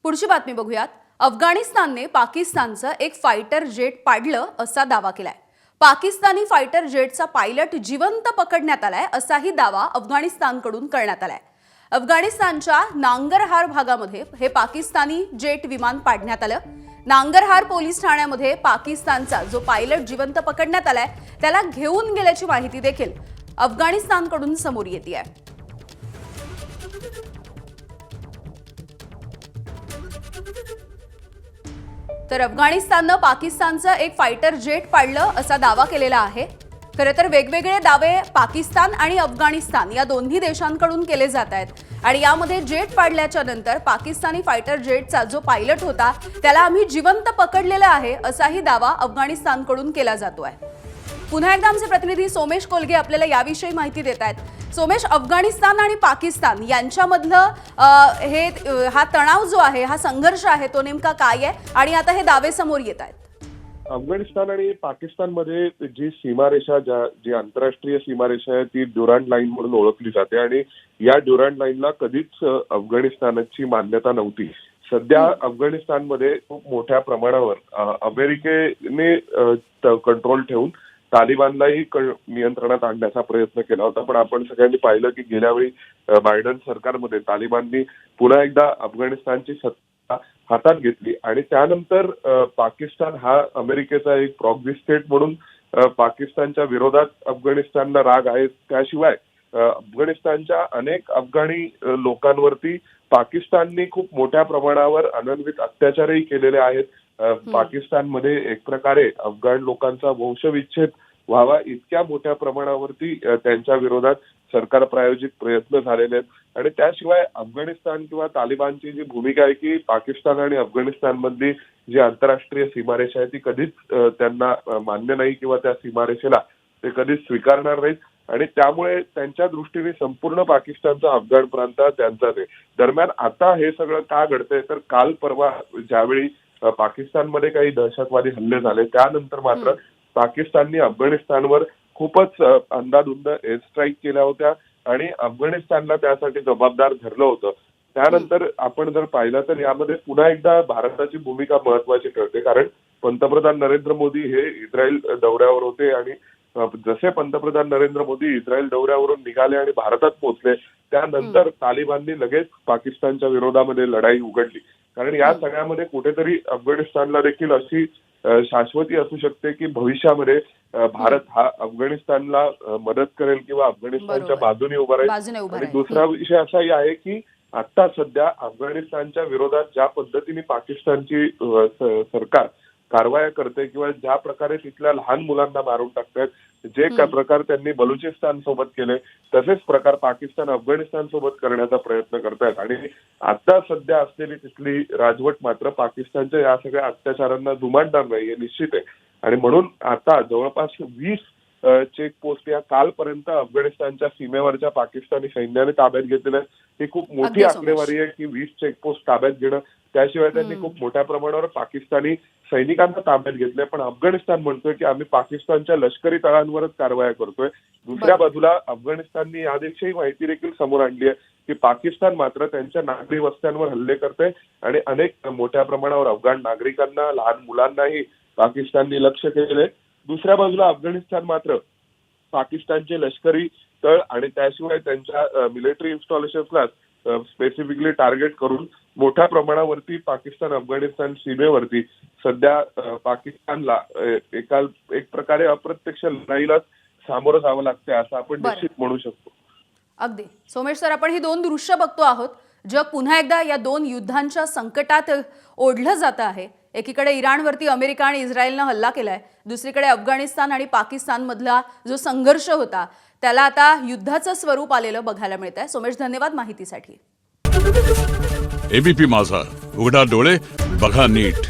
पुढची बातमी बघूयात। अफगाणिस्तानने पाकिस्तानचं एक फायटर जेट पाडलं असा दावा केलाय। पाकिस्तानी फायटर जेटचा पायलट जिवंत पकडण्यात आलाय असाही दावा अफगाणिस्तानकडून करण्यात आलाय। अफगाणिस्तानच्या नांगरहार भागामध्ये हे पाकिस्तानी जेट विमान पाडण्यात आलं। नांगरहार पोलीस ठाण्यामध्ये पाकिस्तानचा जो पायलट जिवंत पकडण्यात आलाय त्याला घेऊन गेल्याची माहिती देखील अफगाणिस्तानकडून समोर येतेय। तर अफगाणिस्ताननं पाकिस्तानचं एक फायटर जेट पाडलं असा दावा केलेला आहे। खरं तर वेगवेगळे दावे पाकिस्तान आणि अफगाणिस्तान या दोन्ही देशांकडून केले जात आहेत आणि यामध्ये जेट पाडल्याच्या नंतर पाकिस्तानी फायटर जेटचा जो पायलट होता त्याला आम्ही जिवंत पकडलेला आहे असाही दावा अफगाणिस्तानकडून केला जातोय। पुन्हा एकदा आमचे प्रतिनिधी सोमेश कोलगे आपल्याला याविषयी माहिती देत आहेत। सोमेश, अफगाणिस्तान आणि पाकिस्तान यांच्यामधलं हा तणाव जो आहे, हा संघर्ष आहे, तो नेमका काय आहे आणि आता हे दावे समोर येत आहेत? अफगाणिस्तान आणि पाकिस्तानमध्ये जी सीमारेषा जी आंतरराष्ट्रीय सीमारेषा आहे ती ड्युरांड लाईन म्हणून ओळखली जाते आणि या ड्युरांड लाईनला कधीच अफगाणिस्तानची मान्यता नव्हती। सध्या अफगाणिस्तानमध्ये खूप मोठ्या प्रमाणावर अमेरिकेने कंट्रोल ठेवून तालिबानलाही नियंत्रणात आणण्याचा प्रयत्न केला होता। पण आपण सगळ्यांनी पाहिलं की गेल्या वेळी बायडन सरकारमध्ये तालिबाननी पुन्हा एकदा अफगाणिस्तानची सत्ता हातात घेतली आणि त्यानंतर पाकिस्तान हा अमेरिकेचा एक प्रॉक्सी स्टेट म्हणून पाकिस्तानच्या विरोधात अफगाणिस्तानला राग आहे। त्याशिवाय अफगाणिस्तानच्या अनेक अफगाणी लोकांवरती पाकिस्तानने खूप मोठ्या प्रमाणावर अनन्वित अत्याचारही केलेले आहेत। पाकिस्तानमध्ये एक प्रकारे अफगाण लोकांचा वंशविच्छेद व्हावा इतक्या मोठ्या प्रमाणावरती त्यांच्या विरोधात सरकार प्रायोजित प्रयत्न झालेले आहेत आणि त्याशिवाय अफगाणिस्तान किंवा तालिबानची जी भूमिका आहे की पाकिस्तान आणि अफगाणिस्तानमधली जी आंतरराष्ट्रीय सीमारेषा आहे ती कधीच त्यांना मान्य नाही किंवा त्या सीमारेषेला ते कधीच स्वीकारणार नाहीत आणि त्यामुळे त्यांच्या दृष्टीने संपूर्ण पाकिस्तानचा अफगाण प्रांत त्यांचाच आहे। दरम्यान आता हे सगळं का घडतंय तर काल परवा ज्यावेळी पाकिस्तानमध्ये काही दहशतवादी हल्ले झाले त्यानंतर मात्र पाकिस्तानने अफगाणिस्तानवर खूपच अंधाधुंद एअर स्ट्राईक केल्या होत्या आणि अफगाणिस्तानला त्यासाठी जबाबदार धरलं होतं। त्यानंतर आपण जर पाहिलं तर यामध्ये पुन्हा एकदा भारताची भूमिका महत्वाची ठरते कारण पंतप्रधान नरेंद्र मोदी हे इस्रायल दौऱ्यावर होते आणि जसे पंतप्रधान नरेंद्र मोदी इस्रायल दौऱ्यावरून निघाले आणि भारतात पोहोचले त्यानंतर तालिबाननी लगेच पाकिस्तानच्या विरोधामध्ये लढाई उघडली कारण या सगळ्यामध्ये कुठेतरी अफगाणिस्तानला देखील अशी शाश्वती असू शकते की भविष्यामध्ये भारत हा अफगाणिस्तानला मदत करेल किंवा अफगाणिस्तानच्या बाजूने उभा राहील। आणि दुसरा विषय असाही आहे की आता सध्या अफगाणिस्तानच्या विरोधात ज्या पद्धतीने पाकिस्तानची सरकार कारवाया करते किंवा ज्या प्रकारे तिथल्या लहान मुलांना मारून टाकतात जे प्रकार त्यांनी बलुचिस्तान सोबत केले तसेच प्रकार पाकिस्तान अफगाणिस्तान सोबत करण्याचा प्रयत्न करतायत आणि आता सध्या असलेली तिथली राजवट मात्र पाकिस्तानच्या या सगळ्या अत्याचारांना जुमानणार नाही हे निश्चित आहे आणि म्हणून आता जवळपास 20 चेकपोस्ट या कालपर्यंत अफगाणिस्तानच्या सीमेवरच्या पाकिस्तानी सैन्याने ताब्यात घेतलेल्या ही खूप मोठी आकडेवारी आहे की 20 चेकपोस्ट ताब्यात घेणं। त्याशिवाय त्यांनी खूप मोठ्या प्रमाणावर पाकिस्तानी सैनिकांना ताब्यात घेतलंय पण अफगाणिस्तान म्हणतोय की आम्ही पाकिस्तानच्या लष्करी तळांवरच कारवाया करतोय। दुसऱ्या बाजूला अफगाणिस्ताननी याविषयी माहिती देखील समोर आणली आहे की पाकिस्तान मात्र त्यांच्या नागरी वस्त्यांवर हल्ले करते आणि अनेक मोठ्या प्रमाणावर अफगाण नागरिकांना लहान मुलांनाही पाकिस्ताननी लक्ष्य केले। दुसऱ्या बाजूला अफगाणिस्तान मात्र पाकिस्तानचे लष्करी तळ आणि त्याशिवाय त्यांच्या मिलिटरी इन्स्टॉलेशन्सला स्पेसिफिकली टार्गेट करून मोठ्या प्रमाणावरती पाकिस्तान अफगाणिस्तान सीमेवरती सध्या पाकिस्तानला एक प्रकारे अप्रत्यक्ष लढाईला सामोरं जावं लागतंय असं आपण निश्चित म्हणू शकतो। अगदी सोमेश सर, आपण ही दोन दृश्य बघतो आहोत। जग पुन्हा एकदा या दोन युद्धांच्या संकटात ओढलं जातं आहे। एकीकडे इराणवरती अमेरिका आणि इस्रायलनं हल्ला केलाय, दुसरीकडे अफगाणिस्तान आणि पाकिस्तान मधला जो संघर्ष होता त्याला आता युद्धाचं स्वरूप आलेलं बघायला मिळत आहे। सोमेश, धन्यवाद माहितीसाठी। एबीपी माझा, उघडा डोळे बघा नीट।